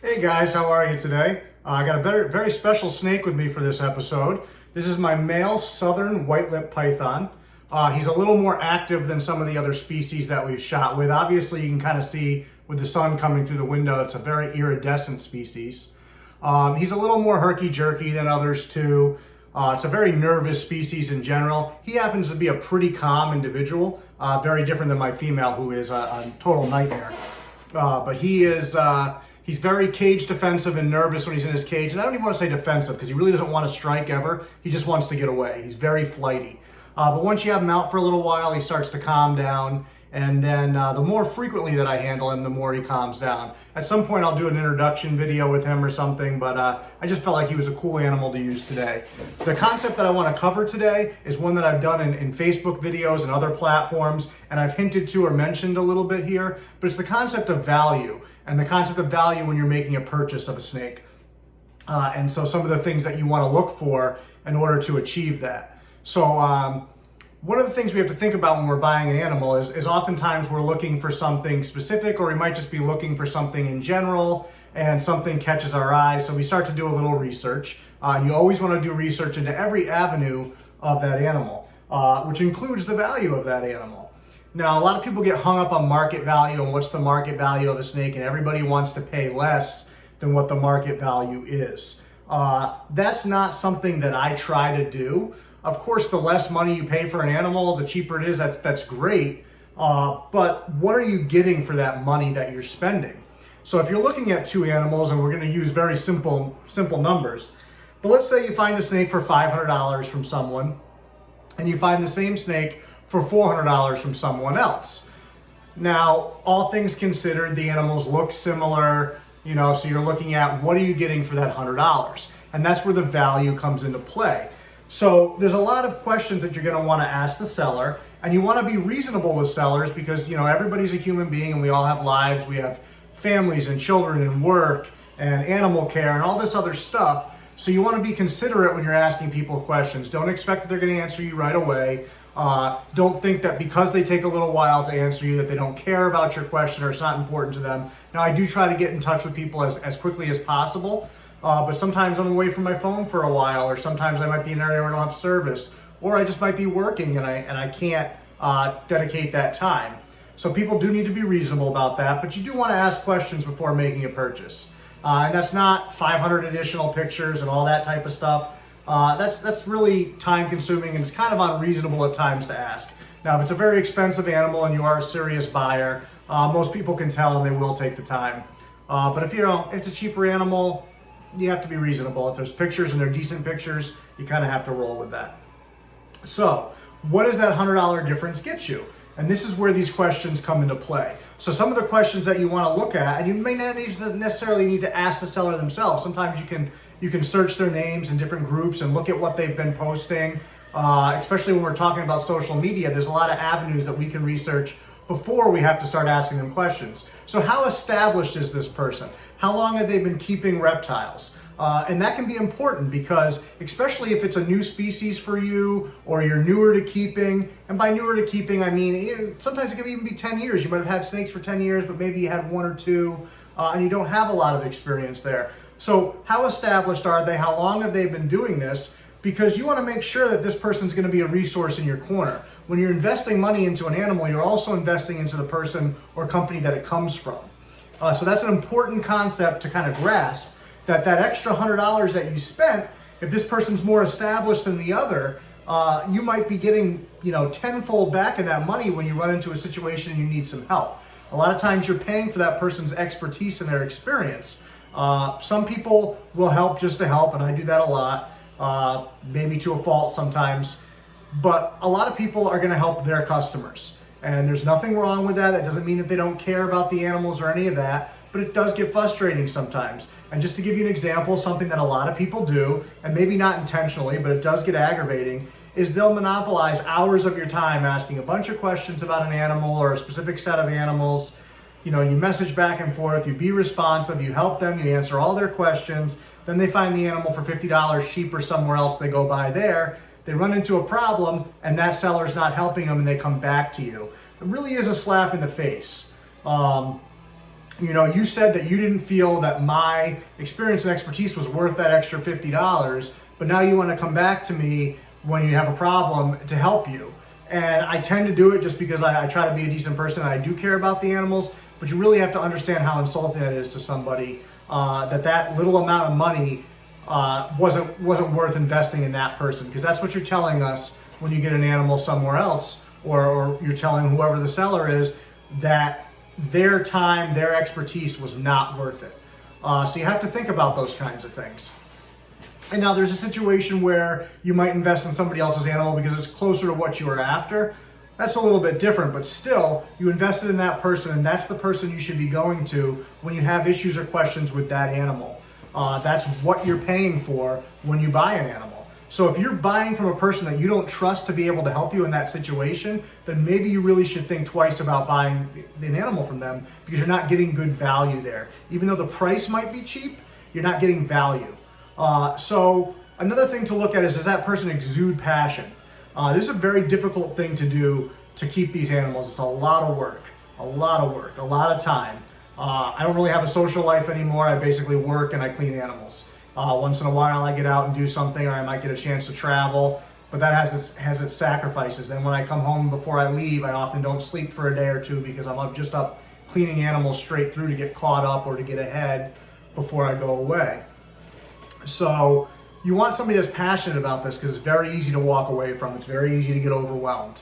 Hey guys, how are you today? I got a very special snake with me for this episode. This is my male southern white-lipped python. He's a little more active than some of the other species that we've shot with. Obviously, you can kind of see with the sun coming through the window, it's a very iridescent species. He's a little more herky-jerky than others too. It's a very nervous species in general. He happens to be a pretty calm individual, very different than my female, who is a total nightmare. But he's very cage defensive and nervous when he's in his cage. And I don't even want to say defensive because he really doesn't want to strike ever. He just wants to get away. He's very flighty. But once you have him out for a little while, he starts to calm down. And then the more frequently that I handle him, the more he calms down. At some point, I'll do an introduction video with him or something, but I just felt like he was a cool animal to use today. The concept that I want to cover today is one that I've done in Facebook videos and other platforms, and I've hinted to or mentioned a little bit here, but it's the concept of value, and the concept of value when you're making a purchase of a snake. And so some of the things that you want to look for in order to achieve that. So, one of the things we have to think about when we're buying an animal is oftentimes we're looking for something specific, or we might just be looking for something in general and something catches our eye. So we start to do a little research. You always want to do research into every avenue of that animal, which includes the value of that animal. Now, a lot of people get hung up on market value and what's the market value of a snake, and everybody wants to pay less than what the market value is. That's not something that I try to do. Of course, the less money you pay for an animal, the cheaper it is. That's great. But what are you getting for that money that you're spending? So if you're looking at two animals, and we're going to use very simple numbers, but let's say you find a snake for $500 from someone, and you find the same snake for $400 from someone else. Now, all things considered, the animals look similar, so you're looking at what are you getting for that $100? And that's where the value comes into play. So there's a lot of questions that you're going to want to ask the seller, and you want to be reasonable with sellers because, everybody's a human being and we all have lives. We have families and children and work and animal care and all this other stuff. So you want to be considerate when you're asking people questions. Don't expect that they're going to answer you right away. Don't think that because they take a little while to answer you that they don't care about your question or it's not important to them. Now, I do try to get in touch with people as quickly as possible. But sometimes I'm away from my phone for a while, or sometimes I might be in an area where I don't have service, or I just might be working and I can't dedicate that time. So people do need to be reasonable about that, but you do want to ask questions before making a purchase. And that's not 500 additional pictures and all that type of stuff. That's really time consuming, and it's kind of unreasonable at times to ask. Now, if it's a very expensive animal and you are a serious buyer, most people can tell and they will take the time. But if it's a cheaper animal, you have to be reasonable. If there's pictures and they're decent pictures, you kind of have to roll with that. So what does that $100 difference get you? And this is where these questions come into play. So some of the questions that you want to look at, and you may not necessarily need to ask the seller themselves. Sometimes you can search their names in different groups and look at what they've been posting. Especially when we're talking about social media, there's a lot of avenues that we can research before we have to start asking them questions. So how established is this person? How long have they been keeping reptiles? And that can be important because especially if it's a new species for you or you're newer to keeping, and by newer to keeping, I mean, sometimes it can even be 10 years. You might have had snakes for 10 years, but maybe you had one or two, and you don't have a lot of experience there. So how established are they? How long have they been doing this? Because you want to make sure that this person's going to be a resource in your corner. When you're investing money into an animal, you're also investing into the person or company that it comes from. So that's an important concept to kind of grasp, that extra $100 that you spent, if this person's more established than the other, you might be getting, tenfold back in that money when you run into a situation and you need some help. A lot of times you're paying for that person's expertise and their experience. Some people will help just to help, and I do that a lot. Maybe to a fault sometimes, but a lot of people are going to help their customers, and there's nothing wrong with that. That doesn't mean that they don't care about the animals or any of that, but it does get frustrating sometimes. And just to give you an example, something that a lot of people do, and maybe not intentionally, but it does get aggravating, is they'll monopolize hours of your time asking a bunch of questions about an animal or a specific set of animals. You message back and forth, you be responsive, you help them, you answer all their questions. Then they find the animal for $50 cheaper somewhere else. They go buy there. They run into a problem, and that seller's not helping them, and they come back to you. It really is a slap in the face. You said that you didn't feel that my experience and expertise was worth that extra $50, but now you want to come back to me when you have a problem to help you. And I tend to do it just because I try to be a decent person and I do care about the animals, but you really have to understand how insulting that is to somebody, that little amount of money wasn't worth investing in that person, because that's what you're telling us when you get an animal somewhere else, or you're telling whoever the seller is that their time, their expertise was not worth it. So you have to think about those kinds of things. And now there's a situation where you might invest in somebody else's animal because it's closer to what you were after. That's a little bit different, but still, you invested in that person, and that's the person you should be going to when you have issues or questions with that animal. That's what you're paying for when you buy an animal. So if you're buying from a person that you don't trust to be able to help you in that situation, then maybe you really should think twice about buying an animal from them, because you're not getting good value there. Even though the price might be cheap, you're not getting value. So another thing to look at is, does that person exude passion? This is a very difficult thing to do to keep these animals. It's a lot of work, a lot of time. I don't really have a social life anymore. I basically work and I clean animals. Once in a while I get out and do something, or I might get a chance to travel, but that has its sacrifices. Then when I come home, before I leave, I often don't sleep for a day or two because I'm just up cleaning animals straight through to get caught up or to get ahead before I go away. So you want somebody that's passionate about this, because it's very easy to walk away from. It's very easy to get overwhelmed.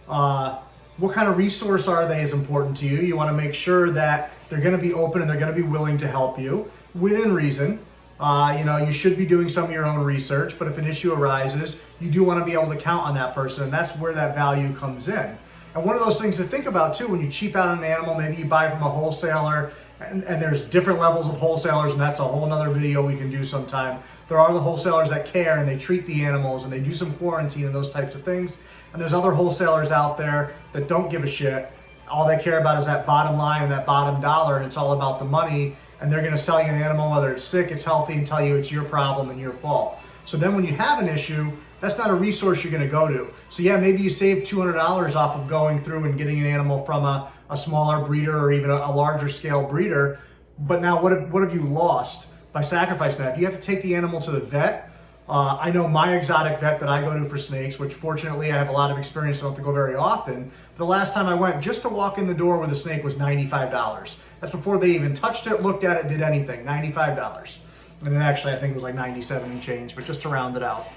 What kind of resource are they is important to you. You want to make sure that they're going to be open and they're going to be willing to help you within reason. You should be doing some of your own research, but if an issue arises, you do want to be able to count on that person, and that's where that value comes in. And one of those things to think about too, when you cheap out an animal, maybe you buy from a wholesaler, and there's different levels of wholesalers, and that's a whole nother video we can do sometime. There are the wholesalers that care and they treat the animals and they do some quarantine and those types of things. And there's other wholesalers out there that don't give a shit. All they care about is that bottom line and that bottom dollar, and it's all about the money. And they're going to sell you an animal, whether it's sick, it's healthy, and tell you it's your problem and your fault. So then when you have an issue, that's not a resource you're going to go to. So yeah, maybe you save $200 off of going through and getting an animal from a smaller breeder or even a larger scale breeder. But now what have you lost by sacrificing that? If you have to take the animal to the vet, I know my exotic vet that I go to for snakes, which fortunately I have a lot of experience, so I don't have to go very often. The last time I went, just to walk in the door with a snake was $95. That's before they even touched it, looked at it, did anything, $95. And then actually I think it was like 97 and change, but just to round it out.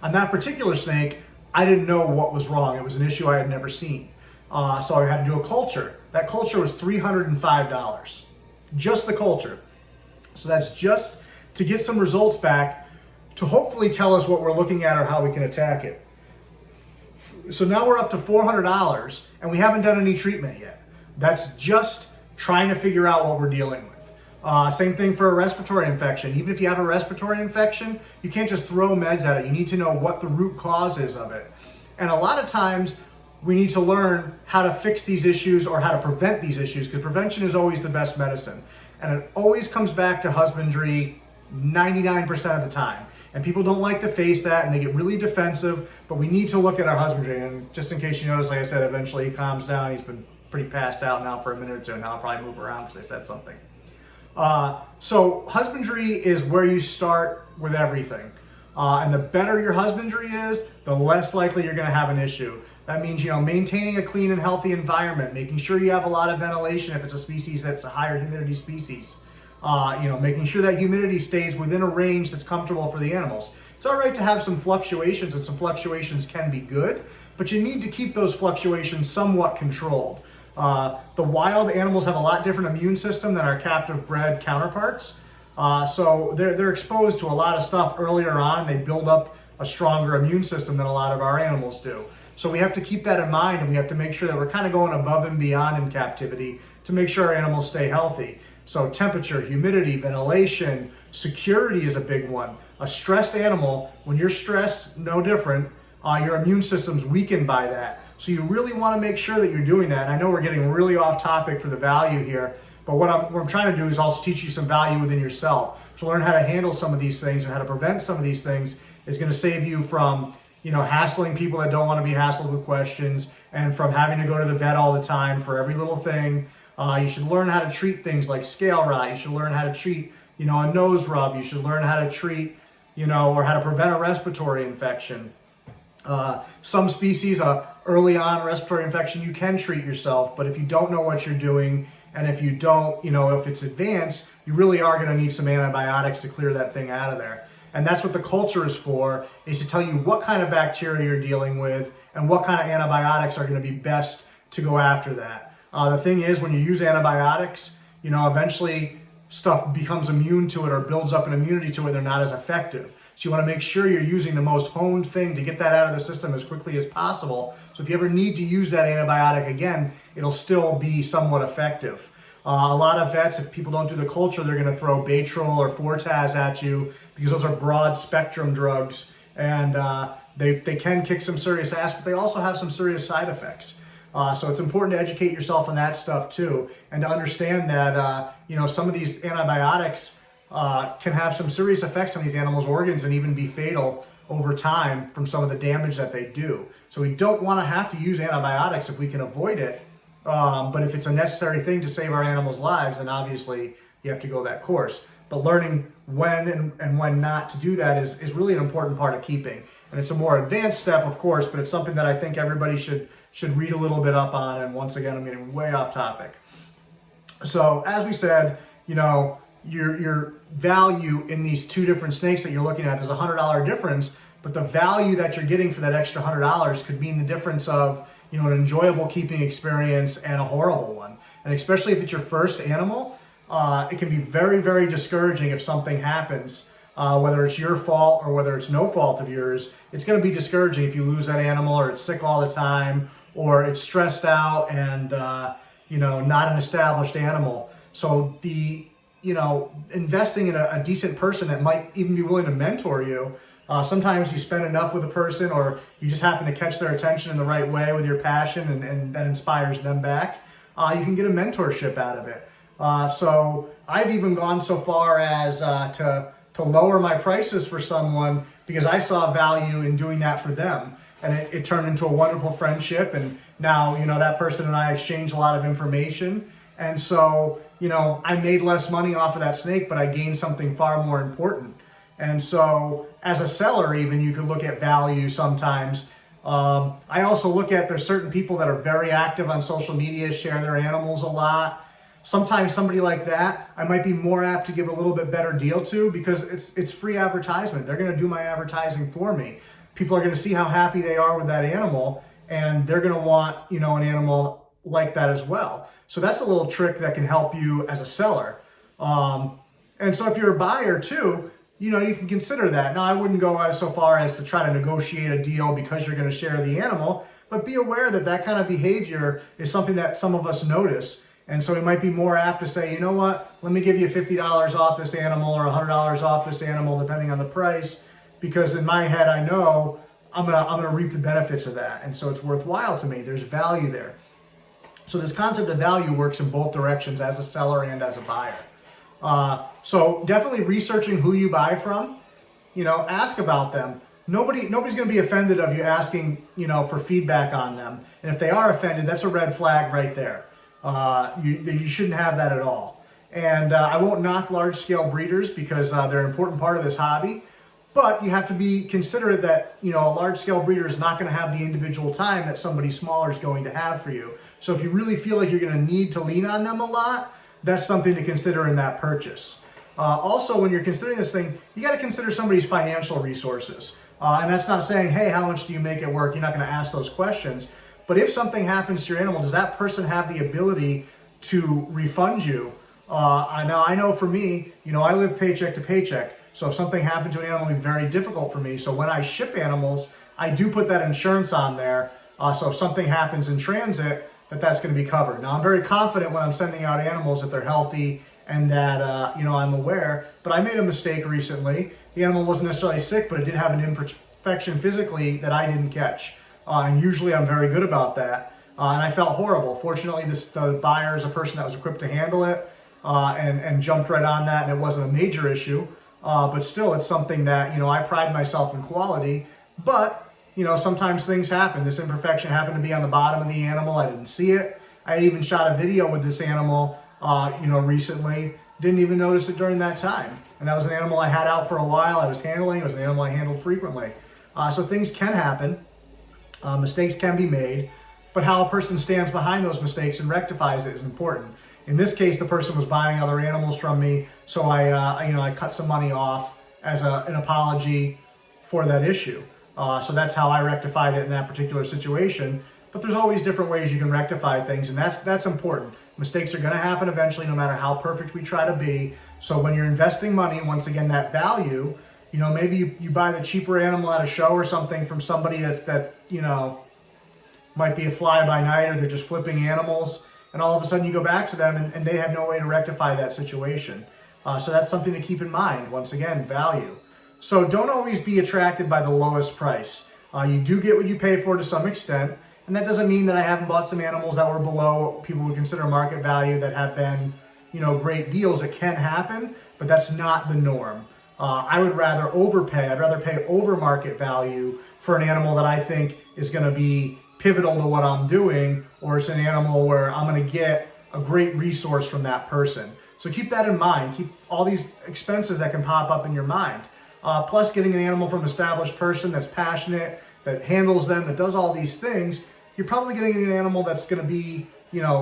On that particular snake, I didn't know what was wrong. It was an issue I had never seen. So I had to do a culture. That culture was $305, just the culture. So that's just to get some results back to hopefully tell us what we're looking at or how we can attack it. So now we're up to $400 and we haven't done any treatment yet. That's just trying to figure out what we're dealing with. Same thing for a respiratory infection. Even if you have a respiratory infection, you can't just throw meds at it. You need to know what the root cause is of it. And a lot of times we need to learn how to fix these issues or how to prevent these issues, because prevention is always the best medicine. And it always comes back to husbandry 99% of the time. And people don't like to face that and they get really defensive, but we need to look at our husbandry. And just in case you notice, like I said, eventually he calms down. He's been pretty passed out now for a minute or two, and now I'll probably move around because I said something. So husbandry is where you start with everything. And the better your husbandry is, the less likely you're going to have an issue. That means, maintaining a clean and healthy environment, making sure you have a lot of ventilation if it's a species that's a higher humidity species. Making sure that humidity stays within a range that's comfortable for the animals. It's all right to have some fluctuations, and some fluctuations can be good, but you need to keep those fluctuations somewhat controlled. The wild animals have a lot different immune system than our captive bred counterparts. So they're exposed to a lot of stuff earlier on. They build up a stronger immune system than a lot of our animals do. So we have to keep that in mind, and we have to make sure that we're kind of going above and beyond in captivity to make sure our animals stay healthy. So temperature, humidity, ventilation, security is a big one. A stressed animal, when you're stressed, no different, your immune system's weakened by that. So you really want to make sure that you're doing that. And I know we're getting really off topic for the value here, but what I'm trying to do is also teach you some value within yourself. To learn how to handle some of these things and how to prevent some of these things is going to save you from hassling people that don't want to be hassled with questions, and from having to go to the vet all the time for every little thing. You should learn how to treat things like scale rot. You should learn how to treat, a nose rub. You should learn how to treat, or how to prevent a respiratory infection. Some species, early on respiratory infection, you can treat yourself, but if you don't know what you're doing, and if you don't, if it's advanced, you really are going to need some antibiotics to clear that thing out of there. And that's what the culture is for, is to tell you what kind of bacteria you're dealing with and what kind of antibiotics are going to be best to go after that. The thing is, when you use antibiotics, eventually stuff becomes immune to it or builds up an immunity to it, they're not as effective. So you want to make sure you're using the most honed thing to get that out of the system as quickly as possible. So if you ever need to use that antibiotic again, it'll still be somewhat effective. A lot of vets, if people don't do the culture, they're going to throw Baytril or Fortaz at you because those are broad spectrum drugs, and they can kick some serious ass, but they also have some serious side effects. So it's important to educate yourself on that stuff too, and to understand that some of these antibiotics can have some serious effects on these animals' organs and even be fatal over time from some of the damage that they do. So we don't want to have to use antibiotics if we can avoid it. But if it's a necessary thing to save our animals' lives, then obviously you have to go that course. But learning when and when not to do that is really an important part of keeping. And it's a more advanced step, of course, but it's something that I think everybody should read a little bit up on. And once again, I'm getting way off topic. So as we said, your value in these two different snakes that you're looking at, there's a $100 difference, but the value that you're getting for that extra $100 could mean the difference of an enjoyable keeping experience and a horrible one. And especially if it's your first animal, it can be very, very discouraging if something happens, whether it's your fault or whether it's no fault of yours. It's going to be discouraging if you lose that animal, or it's sick all the time, or it's stressed out and not an established animal. So investing in a decent person that might even be willing to mentor you. Sometimes you spend enough with a person, or you just happen to catch their attention in the right way with your passion, and that inspires them back. You can get a mentorship out of it. So I've even gone so far as to lower my prices for someone because I saw value in doing that for them. And it turned into a wonderful friendship. And now, that person and I exchange a lot of information. And so, I made less money off of that snake, but I gained something far more important. And so as a seller, even, you could look at value sometimes. I also look at, there's certain people that are very active on social media, share their animals a lot. Sometimes somebody like that, I might be more apt to give a little bit better deal to because it's free advertisement. They're going to do my advertising for me. People are going to see how happy they are with that animal, and they're going to want, an animal like that as well. So that's a little trick that can help you as a seller. And so if you're a buyer too, you can consider that. Now, I wouldn't go so far as to try to negotiate a deal because you're going to share the animal, but be aware that that kind of behavior is something that some of us notice. And so we might be more apt to say, you know what, let me give you $50 off this animal or $100 off this animal, depending on the price, because in my head, I know I'm gonna reap the benefits of that. And so it's worthwhile to me. There's value there. So this concept of value works in both directions, as a seller and as a buyer. So definitely researching who you buy from, ask about them. Nobody's going to be offended of you asking, for feedback on them. And if they are offended, that's a red flag right there. You shouldn't have that at all. And I won't knock large-scale breeders because they're an important part of this hobby. But you have to be considerate that, a large-scale breeder is not going to have the individual time that somebody smaller is going to have for you. So if you really feel like you're going to need to lean on them a lot, that's something to consider in that purchase. Also, when you're considering this thing, you got to consider somebody's financial resources. And that's not saying, hey, how much do you make it work? You're not going to ask those questions. But if something happens to your animal, does that person have the ability to refund you? I know for me, I live paycheck to paycheck. So if something happened to an animal, it would be very difficult for me. So when I ship animals, I do put that insurance on there. So if something happens in transit, that's going to be covered. Now, I'm very confident when I'm sending out animals that they're healthy and that, I'm aware. But I made a mistake recently. The animal wasn't necessarily sick, but it did have an imperfection physically that I didn't catch. And usually I'm very good about that. And I felt horrible. Fortunately, the buyer is a person that was equipped to handle it and jumped right on that, and it wasn't a major issue. But still, it's something that, I pride myself in quality. But, sometimes things happen. This imperfection happened to be on the bottom of the animal. I didn't see it. I had even shot a video with this animal, recently. Didn't even notice it during that time. And that was an animal I had out for a while. I was handling. It was an animal I handled frequently. So things can happen. Mistakes can be made. But how a person stands behind those mistakes and rectifies it is important. In this case, the person was buying other animals from me, so I cut some money off as an apology for that issue. So that's how I rectified it in that particular situation. But there's always different ways you can rectify things, and that's important. Mistakes are going to happen eventually, no matter how perfect we try to be. So when you're investing money, once again, that value, maybe you buy the cheaper animal at a show or something from somebody that might be a fly-by-night, or they're just flipping animals, and all of a sudden you go back to them and they have no way to rectify that situation. So that's something to keep in mind. Once again, value. So don't always be attracted by the lowest price. You do get what you pay for to some extent, and that doesn't mean that I haven't bought some animals that were below what people would consider market value that have been, great deals. It can happen, but that's not the norm. I would rather overpay. I'd rather pay over market value for an animal that I think is going to be pivotal to what I'm doing, or it's an animal where I'm going to get a great resource from that person. So keep that in mind. Keep all these expenses that can pop up in your mind. Plus, getting an animal from an established person that's passionate, that handles them, that does all these things, you're probably getting an animal that's going to be,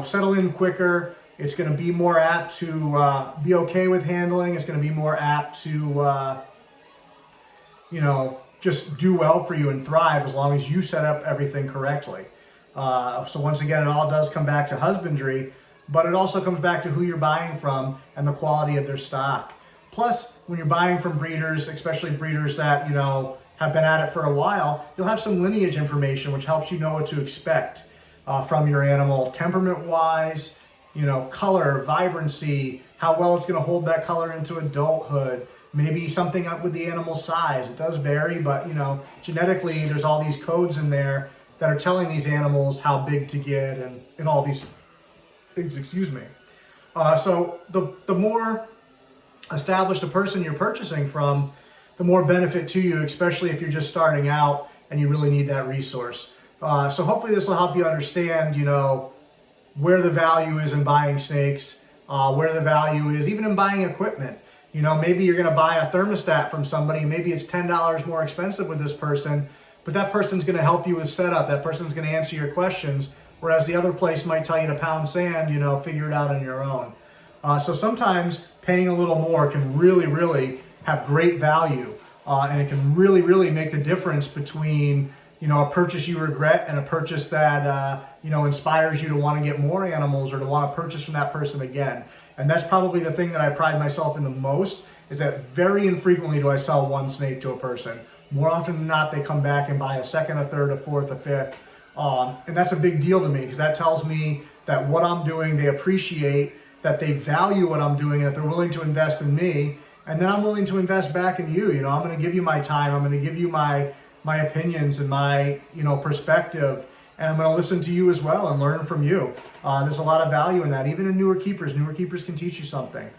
settle in quicker. It's going to be more apt to be okay with handling. It's going to be more apt to, just do well for you and thrive as long as you set up everything correctly. So once again, it all does come back to husbandry, but it also comes back to who you're buying from and the quality of their stock. Plus, when you're buying from breeders, especially breeders that, have been at it for a while, you'll have some lineage information which helps you know what to expect from your animal, temperament-wise, color, vibrancy, how well it's going to hold that color into adulthood, maybe something up with the animal's size. It does vary, but genetically there's all these codes in there that are telling these animals how big to get and all these things, so the more established a person you're purchasing from, the more benefit to you, especially if you're just starting out and you really need that resource. So hopefully this will help you understand, where the value is in buying snakes, where the value is even in buying equipment. Maybe you're going to buy a thermostat from somebody, maybe it's $10 more expensive with this person, but that person's going to help you with setup. That person's going to answer your questions, whereas the other place might tell you to pound sand, figure it out on your own. So sometimes paying a little more can really, really have great value, and it can really, really make the difference between, a purchase you regret and a purchase that, inspires you to want to get more animals or to want to purchase from that person again. And that's probably the thing that I pride myself in the most, is that very infrequently do I sell one snake to a person. More often than not, they come back and buy a second, a third, a fourth, a fifth. And that's a big deal to me, because that tells me that what I'm doing, they appreciate, that they value what I'm doing, that they're willing to invest in me. And then I'm willing to invest back in you. I'm going to give you my time. I'm going to give you my opinions and my, perspective. And I'm going to listen to you as well and learn from you. There's a lot of value in that. Even in newer keepers can teach you something.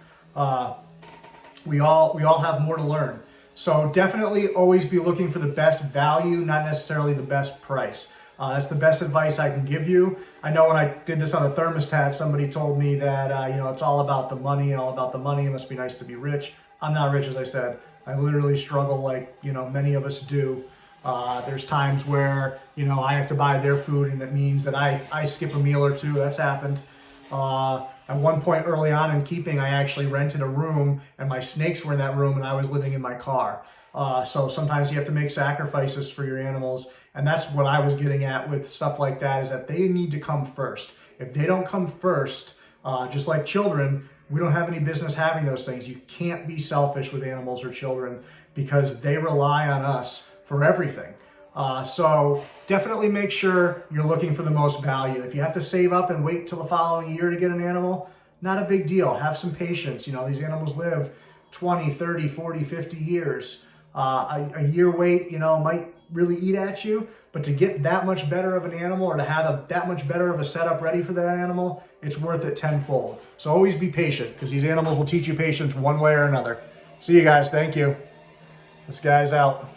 We all have more to learn. So definitely always be looking for the best value, not necessarily the best price. That's the best advice I can give you. I know when I did this on the thermostat, somebody told me that, it's all about the money and all about the money. It must be nice to be rich. I'm not rich, as I said. I literally struggle like, many of us do. There's times where, I have to buy their food, and it means that I skip a meal or two. That's happened. At one point early on in keeping, I actually rented a room, and my snakes were in that room, and I was living in my car. So sometimes you have to make sacrifices for your animals, and that's what I was getting at with stuff like that, is that they need to come first. If they don't come first, just like children, we don't have any business having those things. You can't be selfish with animals or children, because they rely on us for everything. So definitely make sure you're looking for the most value. If you have to save up and wait till the following year to get an animal, not a big deal. Have some patience. These animals live 20, 30, 40, 50 years. A year wait, might really eat at you, but to get that much better of an animal, or to have that much better of a setup ready for that animal, it's worth it tenfold. So always be patient, because these animals will teach you patience one way or another. See you guys. Thank you. This guy's out.